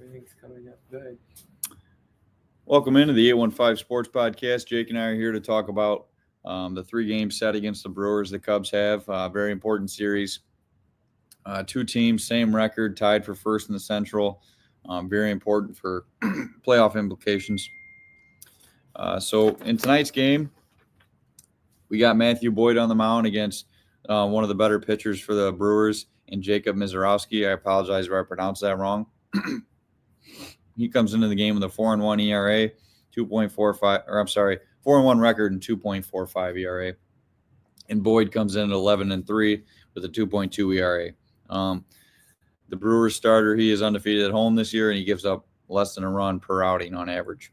Everything's coming up good. Welcome into the 815 Sports Podcast. Jake and I are here to talk about the 3-game set against the Brewers the Cubs have. Very important series. Two teams, same record, tied for first in the Central. Very important for playoff implications. So in tonight's game, we got Matthew Boyd on the mound against one of the better pitchers for the Brewers, and Jacob Mizorowski. I apologize if I pronounced that wrong. He comes into the game with a 4.1 ERA, 4.1 record and 2.45 ERA. And Boyd comes in at 11-3 with a 2.2 ERA. The Brewers starter, he is undefeated at home this year, and he gives up less than a run per outing on average.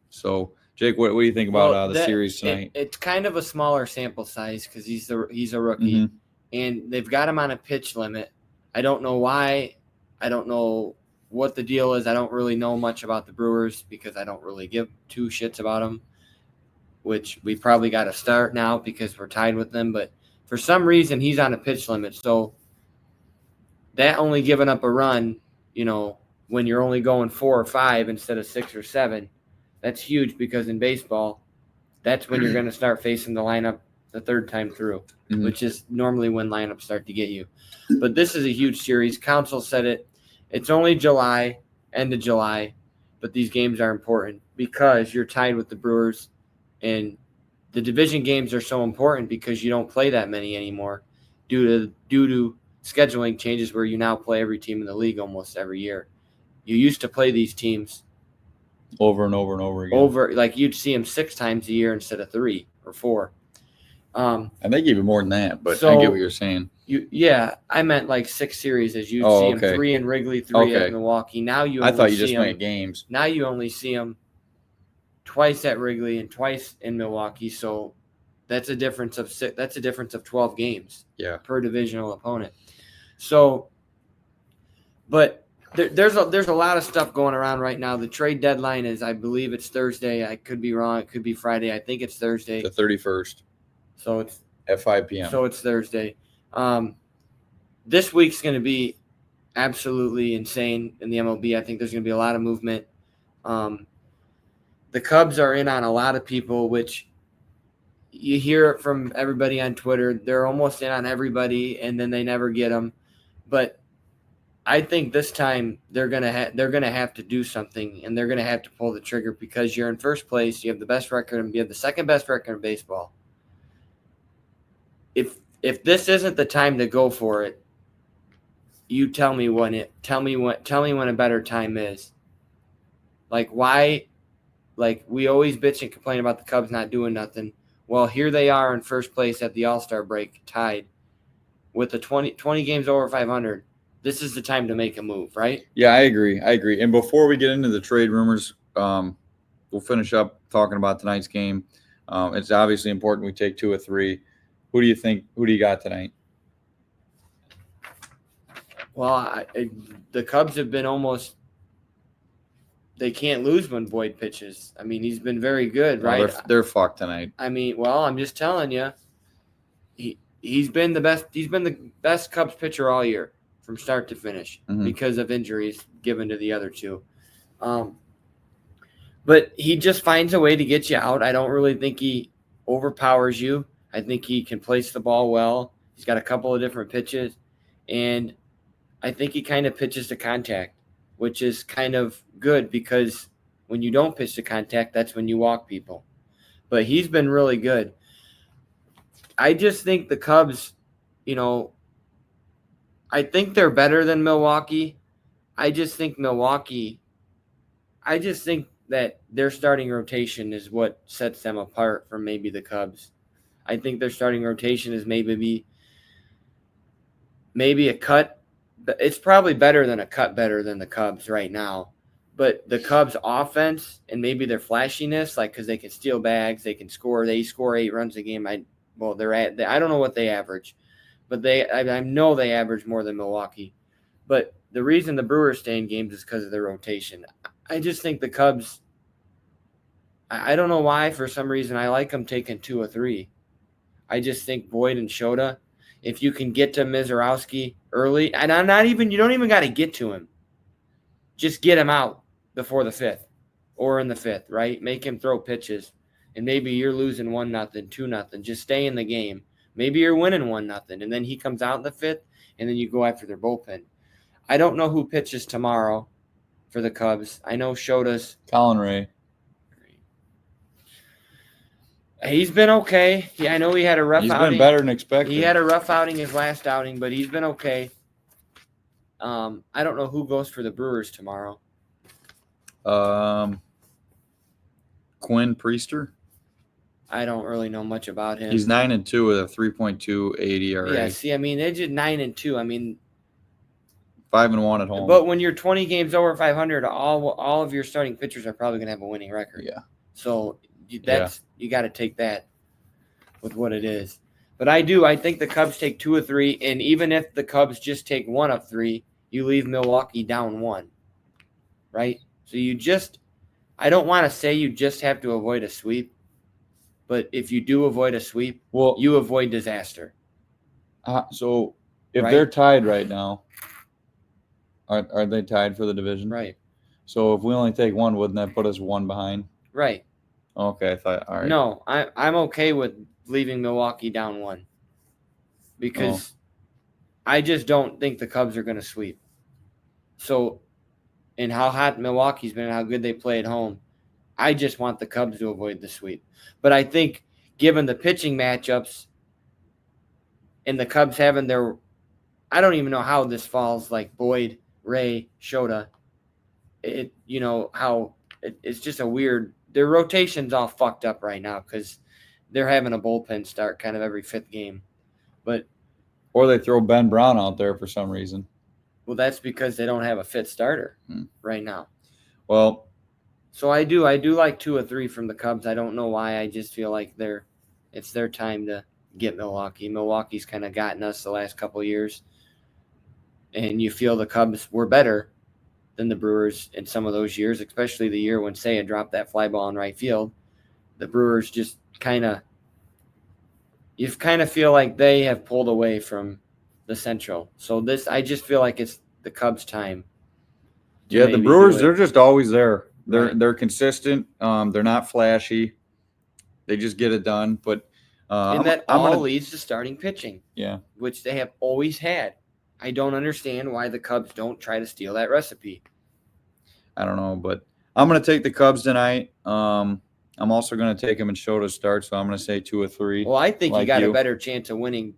So, Jake, what do you think about the series tonight? It's kind of a smaller sample size because he's a rookie, and they've got him on a pitch limit. I don't know why. I don't know what the deal is. I don't really know much about the Brewers because I don't really give two shits about them, which we probably got to start now because we're tied with them. But for some reason, he's on a pitch limit. So that only giving up a run, when you're only going 4 or 5 instead of 6 or 7, that's huge because in baseball, that's when you're going to start facing the lineup the third time through, which is normally when lineups start to get you. But this is a huge series. Council said it. It's only July, end of July, but these games are important because you're tied with the Brewers, and the division games are so important because you don't play that many anymore due to scheduling changes where you now play every team in the league almost every year. You used to play these teams over and over and over again. Like you'd see them 6 times a year instead of 3 or 4. And they give you more than that, but I get what you're saying. I meant like 6 series as you'd see them 3 in Wrigley, 3 at Milwaukee. Now I thought you just meant games. Now you only see them twice at Wrigley and twice in Milwaukee. So that's a difference of 6. That's a difference of 12 games per divisional opponent. So, but there's a lot of stuff going around right now. The trade deadline is, I believe it's Thursday. I could be wrong. It could be Friday. I think it's Thursday. The 31st. So it's at 5 p.m. So it's Thursday. This week's going to be absolutely insane in the MLB. I think there's going to be a lot of movement. The Cubs are in on a lot of people, which you hear it from everybody on Twitter. They're almost in on everybody, and then they never get them. But I think this time they're gonna have to do something, and they're gonna have to pull the trigger because you're in first place. You have the best record, and you have the second best record in baseball. If this isn't the time to go for it, you tell me when a better time is. Like why? Like we always bitch and complain about the Cubs not doing nothing. Well, here they are in first place at the All-Star break, tied with the 20 games over 500. This is the time to make a move, right? Yeah, I agree. And before we get into the trade rumors, we'll finish up talking about tonight's game. It's obviously important we take 2 or 3. Who do you got tonight? Well, the Cubs have been almost – they can't lose when Boyd pitches. I mean, he's been very good, right? They're fucked tonight. I mean, well, I'm just telling you, he's been the best. He's been the best Cubs pitcher all year from start to finish because of injuries given to the other two. But he just finds a way to get you out. I don't really think he overpowers you. I think he can place the ball well. He's got a couple of different pitches, and I think he kind of pitches to contact, which is kind of good because when you don't pitch to contact, that's when you walk people. But he's been really good. I just think the Cubs, I think they're better than Milwaukee. I just think that their starting rotation is what sets them apart from maybe the Cubs. I think their starting rotation is maybe a cut. It's probably better than the Cubs right now. But the Cubs' offense and maybe their flashiness, like because they can steal bags, they can score. They score 8 runs a game. I don't know what they average, but I know they average more than Milwaukee. But the reason the Brewers stay in games is because of their rotation. I just think the Cubs. I don't know why. For some reason, I like them taking 2 or 3. I just think Boyd and Shota, if you can get to Mizorowski early, and you don't even got to get to him. just get him out before the 5th or in the 5th, right? Make him throw pitches. And maybe you're losing 1-0, 2-0. Just stay in the game. Maybe you're winning 1-0, and then he comes out in the 5th, and then you go after their bullpen. I don't know who pitches tomorrow for the Cubs. I know Shota's. Colin Ray. He's been okay. I know he had a rough outing. He's been better than expected. He had a rough outing his last outing, but he's been okay. I don't know who goes for the Brewers tomorrow. Quinn Priester. I don't really know much about him. He's 9-2 with a 3.28 ERA. Yeah, see, I mean, they did 9-2. I mean, 5-1 at home. But when you're 20 games over 500, all of your starting pitchers are probably going to have a winning record. Yeah. So you got to take that with what it is. But I think the Cubs take 2 of 3, and even if the Cubs just take 1 of 3, you leave Milwaukee down 1, right? So I don't want to say you just have to avoid a sweep, but if you do avoid a sweep, you avoid disaster. So if they're tied right now, are they tied for the division? Right. So if we only take 1, wouldn't that put us 1 behind? Right. Okay, I thought, all right. No, I'm okay with leaving Milwaukee down 1 because I just don't think the Cubs are going to sweep. So, and how hot Milwaukee's been and how good they play at home, I just want the Cubs to avoid the sweep. But I think given the pitching matchups and the Cubs having their – I don't even know how this falls, like Boyd, Ray, Shota. It's just a weird – their rotation's all fucked up right now because they're having a bullpen start kind of every 5th game. Or they throw Ben Brown out there for some reason. Well, that's because they don't have a fit starter right now. Well, so I do like 2 of 3 from the Cubs. I don't know why. I just feel like it's their time to get Milwaukee. Milwaukee's kind of gotten us the last couple of years, and you feel the Cubs were better than the Brewers in some of those years, especially the year when Seiya dropped that fly ball in right field. The Brewers just you kind of feel like they have pulled away from the Central. So I just feel like it's the Cubs' time. Yeah, the Brewers, they're just always there. They're consistent. They're not flashy. They just get it done. But and that all leads to starting pitching. Yeah. Which they have always had. I don't understand why the Cubs don't try to steal that recipe. I don't know, but I'm going to take the Cubs tonight. I'm also going to take them in Shota start, so I'm going to say 2 of 3. Well, I think you got a better chance of winning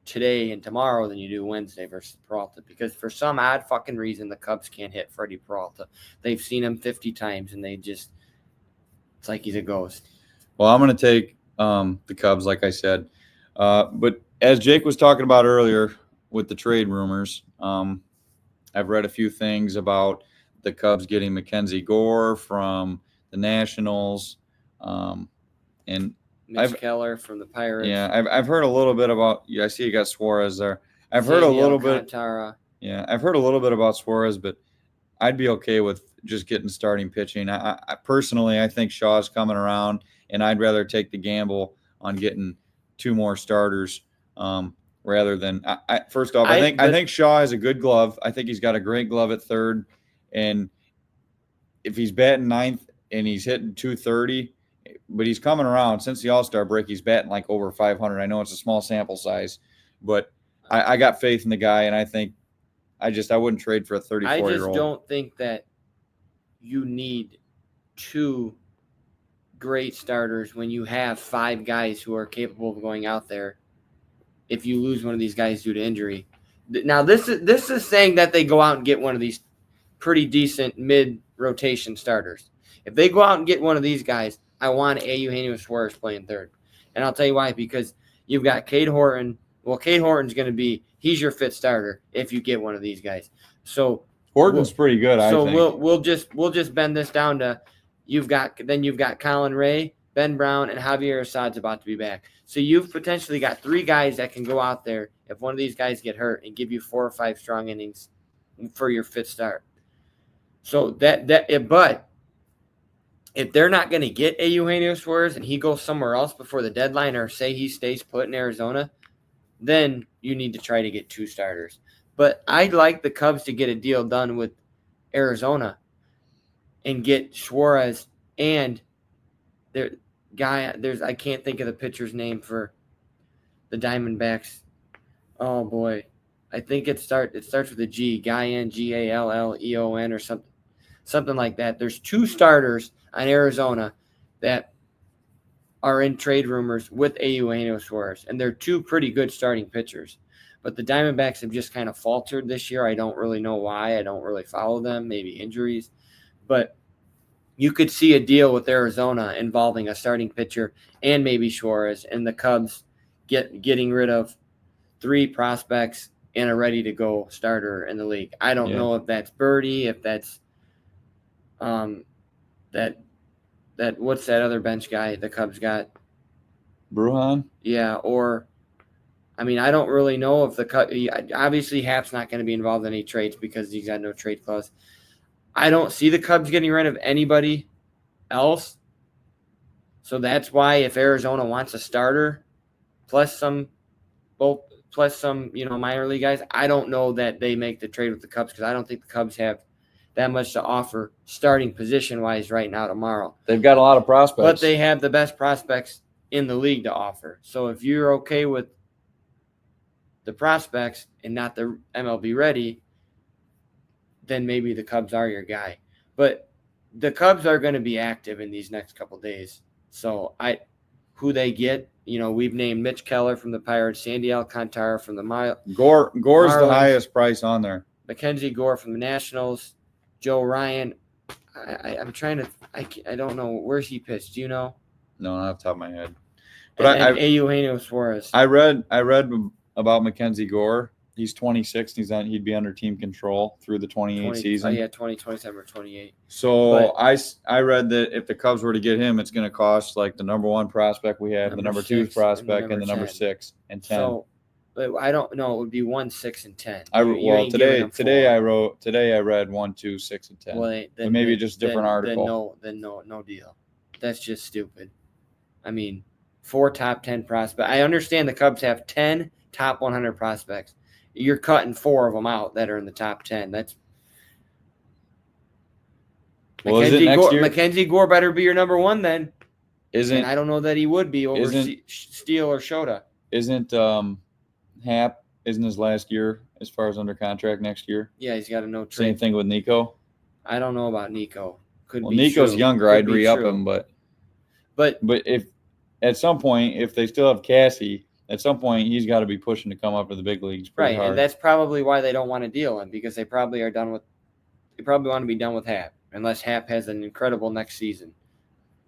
today and tomorrow than you do Wednesday versus Peralta because for some odd fucking reason the Cubs can't hit Freddie Peralta. They've seen him 50 times and it's like he's a ghost. Well, I'm going to take the Cubs, like I said. But as Jake was talking about earlier with the trade rumors, I've read a few things about the Cubs getting Mackenzie Gore from the Nationals, and Mitch Keller from the Pirates. Yeah, I've heard a little bit about. I see you got Suarez there. I've heard a little bit. Yeah, I've heard a little bit about Suarez, but I'd be okay with just getting starting pitching. I personally, I think Shaw's coming around, and I'd rather take the gamble on getting 2 more starters rather than. First off, I think Shaw has a good glove. I think he's got a great glove at third, and if he's batting 9th and he's hitting 230. But he's coming around since the All-Star break. He's batting like over 500. I know it's a small sample size, but I got faith in the guy, and I think I wouldn't trade for a 34-year-old. I just don't think that you need 2 great starters when you have 5 guys who are capable of going out there if you lose one of these guys due to injury. Now, this is saying that they go out and get one of these pretty decent mid-rotation starters. If they go out and get one of these guys, I want Eugenio Suarez playing third. And I'll tell you why, because you've got Cade Horton. Well, Cade Horton's going to he's your 5th starter if you get one of these guys. So Horton's pretty good, I think. So we'll just bend this down to you've got Colin Ray, Ben Brown, and Javier Asad's about to be back. So you've potentially got 3 guys that can go out there if one of these guys get hurt and give you 4 or 5 strong innings for your 5th start. So but if they're not going to get Eugenio Suarez and he goes somewhere else before the deadline or say he stays put in Arizona, then you need to try to get 2 starters. But I'd like the Cubs to get a deal done with Arizona and get Suarez and I can't think of the pitcher's name for the Diamondbacks. Oh boy. I think it starts with a G, Galleon, Galleon or something like that. There's 2 starters on Arizona that are in trade rumors with Eugenio Suarez, and they're 2 pretty good starting pitchers. But the Diamondbacks have just kind of faltered this year. I don't really know why. I don't really follow them, maybe injuries. But you could see a deal with Arizona involving a starting pitcher and maybe Suarez, and the Cubs getting rid of 3 prospects and a ready-to-go starter in the league. I don't know if that's Birdie, if that's that what's that other bench guy the Cubs got? Bruhan? Yeah, or I mean, I don't really know if the Cubs. Obviously, Hap's not going to be involved in any trades because he's got no trade clause. I don't see the Cubs getting rid of anybody else. So that's why if Arizona wants a starter plus some minor league guys, I don't know that they make the trade with the Cubs because I don't think the Cubs have that much to offer starting position-wise right now tomorrow. They've got a lot of prospects. But they have the best prospects in the league to offer. So if you're okay with the prospects and not the MLB ready, then maybe the Cubs are your guy. But the Cubs are going to be active in these next couple days. So who they get, we've named Mitch Keller from the Pirates, Sandy Alcantara from the Gore's Marlins, the highest price on there. Mackenzie Gore from the Nationals, Joe Ryan. I'm trying to I don't know, where's he pitched? Do you know? No, not off the top of my head. But and Eugenio Suarez. I read about Mackenzie Gore. He's 26. He'd be under team control through the 28 season. 20, 27, or 28. So I read that if the Cubs were to get him, it's going to cost like the number 1 prospect we have, the number 2 prospect, and the number 6 and 10. So I don't know. It would be 1, 6, and 10. Today I read 1, 2, 6, and 10. Well, then maybe just a different article. Then no deal. That's just stupid. I mean, 4 top 10 prospects. I understand the Cubs have 10 top 100 prospects. You're cutting 4 of them out that are in the top 10. That's Mackenzie Gore better be your number 1 then. And I don't know that he would be over Steele or Shota. Isn't Hap isn't his last year as far as under contract next year? Yeah, he's got a no trade. Same thing with Nico. I don't know about Nico. Nico's younger. I'd re-up him, but if at some point if they still have Cassie. At some point, he's got to be pushing to come up to the big leagues pretty hard. And that's probably why they don't want to deal him because they probably are done with. They probably want to be done with Hap unless Hap has an incredible next season.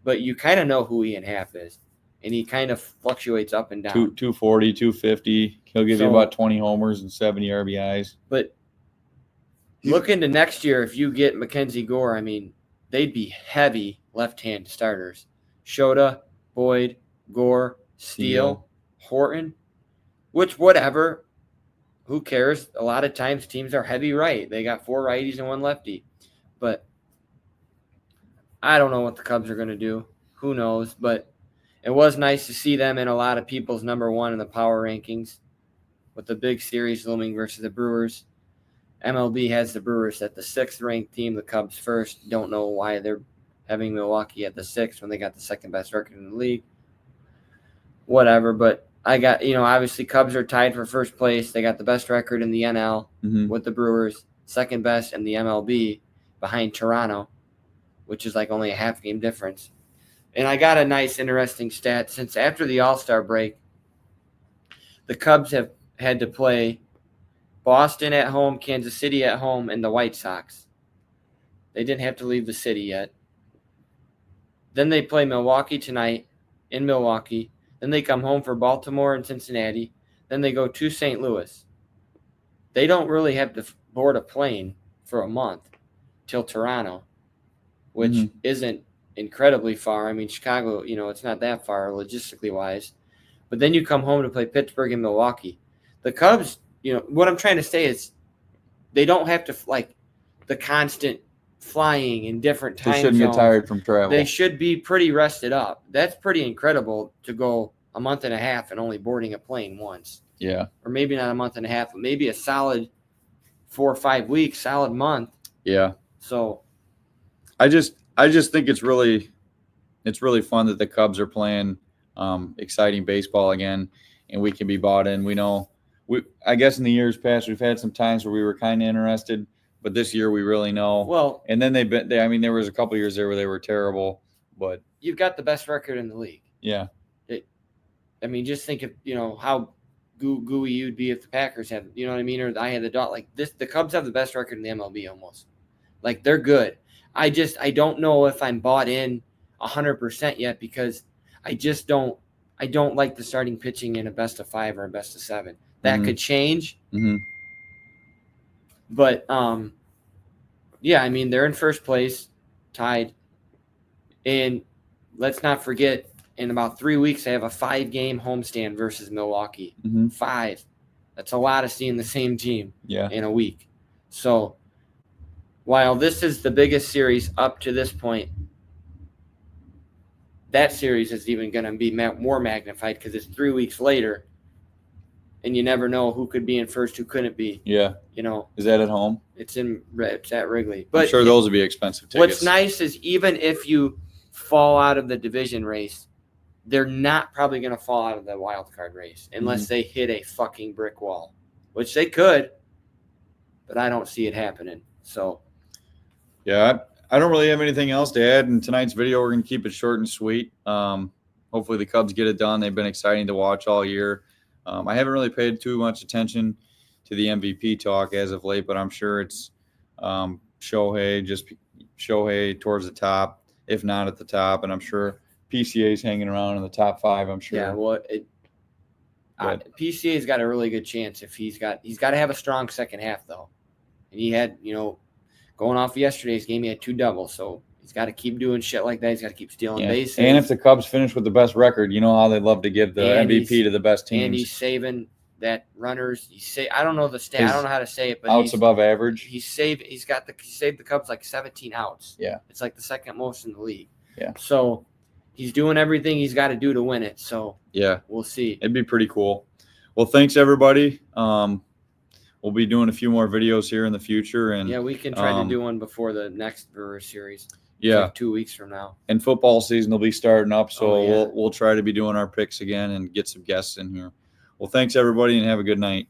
But you kind of know who Ian Happ is, and he kind of fluctuates up and down. 240, 250. He'll give you about 20 homers and 70 RBIs. But look into next year if you get Mackenzie Gore. I mean, they'd be heavy left-hand starters: Shota, Boyd, Gore, Steele. Horton, which whatever, who cares? A lot of times teams are heavy right. They got 4 righties and 1 lefty. But I don't know what the Cubs are going to do. Who knows? But it was nice to see them in a lot of people's number 1 in the power rankings with the big series looming versus the Brewers. MLB has the Brewers at the 6th ranked team, the Cubs first. Don't know why they're having Milwaukee at the 6th when they got the 2nd best record in the league. Whatever, but I got, obviously Cubs are tied for first place. They got the best record in the NL with the Brewers, 2nd best in the MLB behind Toronto, which is like only a half game difference. And I got a nice, interesting stat. Since after the All-Star break, the Cubs have had to play Boston at home, Kansas City at home, and the White Sox. They didn't have to leave the city yet. Then they play Milwaukee tonight in Milwaukee. Then they come home for Baltimore and Cincinnati. Then they go to St. Louis. They don't really have to board a plane for a month till Toronto, which isn't incredibly far. I mean, Chicago, it's not that far logistically wise. But then you come home to play Pittsburgh and Milwaukee. The Cubs, what I'm trying to say is they don't have to, the constant flying in different time zones. They shouldn't get tired from travel. They should be pretty rested up. That's pretty incredible to go a month and a half and only boarding a plane once. Yeah. Or maybe not a month and a half, but maybe a solid 4 or 5 weeks, solid month. Yeah. So I just think it's really fun that the Cubs are playing exciting baseball again, and we can be bought in. We know I guess in the years past we've had some times where we were kind of interested, but this year we really know. Well, and then I mean, there was a couple of years there where they were terrible, but you've got the best record in the league. Yeah. I mean, just think of, how gooey you'd be if the Packers had, you know what I mean? Or I had the dot like this. The Cubs have the best record in the MLB almost. Like, they're good. I don't know if I'm bought in 100% yet, because I don't like the starting pitching in a best of 5 or a best of 7. That could change. But, yeah, I mean, they're in first place, tied. And let's not forget, in about 3 weeks, they have a 5-game homestand versus Milwaukee. 5. That's a lot of seeing the same team in a week. So while this is the biggest series up to this point, that series is even going to be more magnified because it's 3 weeks later, and you never know who could be in first, who couldn't be. Yeah. Is that at home? It's at Wrigley. But I'm sure those would be expensive tickets. What's nice is even if you fall out of the division race, they're not probably going to fall out of the wild card race unless they hit a fucking brick wall, which they could, but I don't see it happening. So, yeah, I don't really have anything else to add in tonight's video. We're going to keep it short and sweet. Hopefully the Cubs get it done. They've been exciting to watch all year. I haven't really paid too much attention to the MVP talk as of late, but I'm sure it's Shohei towards the top, if not at the top, and I'm sure PCA's hanging around in the top 5, I'm sure. Yeah, well, PCA's got a really good chance if he's got to have a strong second half, though. And he had, going off yesterday's game, he had 2 doubles, so he's got to keep doing shit like that. He's got to keep stealing bases. And if the Cubs finish with the best record, you know how they love to give the MVP to the best teams. And he's saving that runners. I don't know the stat. I don't know how to say it, but outs above average. He saved the Cubs like 17 outs. Yeah, it's like the second most in the league. Yeah, so he's doing everything he's got to do to win it. So yeah, we'll see. It'd be pretty cool. Well, thanks everybody. We'll be doing a few more videos here in the future, and we can try to do one before the next Brewers series. Yeah, like 2 weeks from now. And football season will be starting up, so we'll try to be doing our picks again and get some guests in here. Well, thanks everybody, and have a good night.